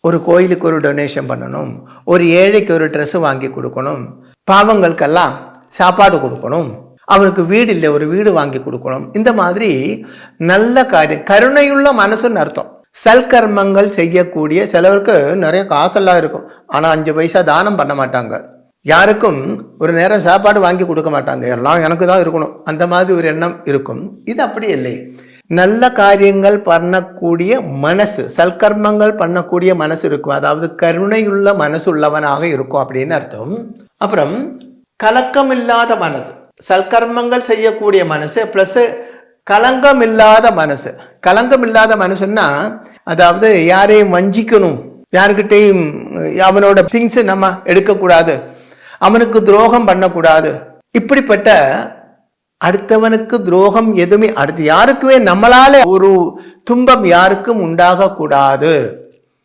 ஒரு கோயிலுக்கு ஒரு டொனேஷன் பண்ணணும், ஒரு ஏழைக்கு ஒரு ட்ரெஸ் வாங்கி கொடுக்கணும், பாவங்களுக்கெல்லாம் சாப்பாடு கொடுக்கணும், அவனுக்கு வீடு இல்லை ஒரு வீடு வாங்கி கொடுக்கணும். இந்த மாதிரி நல்ல காரியம், கருணையுள்ள மனசுன்னு அர்த்தம். சல்கர்மங்கள் செய்யக்கூடிய சிலருக்கு நிறைய காசெல்லாம் இருக்கும், ஆனால் 5 பைசா தானம் பண்ண மாட்டாங்க. யாருக்கும் ஒரு நேரம் சாப்பாடு வாங்கி கொடுக்க மாட்டாங்க, எல்லாம் எனக்கு தான் இருக்கணும், அந்த மாதிரி ஒரு எண்ணம் இருக்கும். இது அப்படி இல்லை. நல்ல காரியங்கள் பண்ணக்கூடிய மனசு, சல்கர்மங்கள் பண்ணக்கூடிய மனசு இருக்கும், அதாவது கருணையுள்ள மனசு உள்ளவனாக இருக்கும் அப்படின்னு அர்த்தம். அப்புறம் கலக்கம் இல்லாத மனசு, சல்கர்மங்கள் செய்யக்கூடிய மனசு பிளஸ் கலங்கம் இல்லாத மனசு. கலங்கம் இல்லாத மனசுன்னா அதாவது யாரையும் வஞ்சிக்கணும், யாருக்கிட்டையும் அவனோட திங்ஸ் நம்ம எடுக்கக்கூடாது, அவனுக்கு துரோகம் பண்ணக்கூடாது. இப்படிப்பட்ட அடுத்தவனுக்கு துரோகம் எதுவுமே, அடுத்து யாருக்குமே நம்மளால ஒரு துன்பம் யாருக்கும் உண்டாக கூடாது.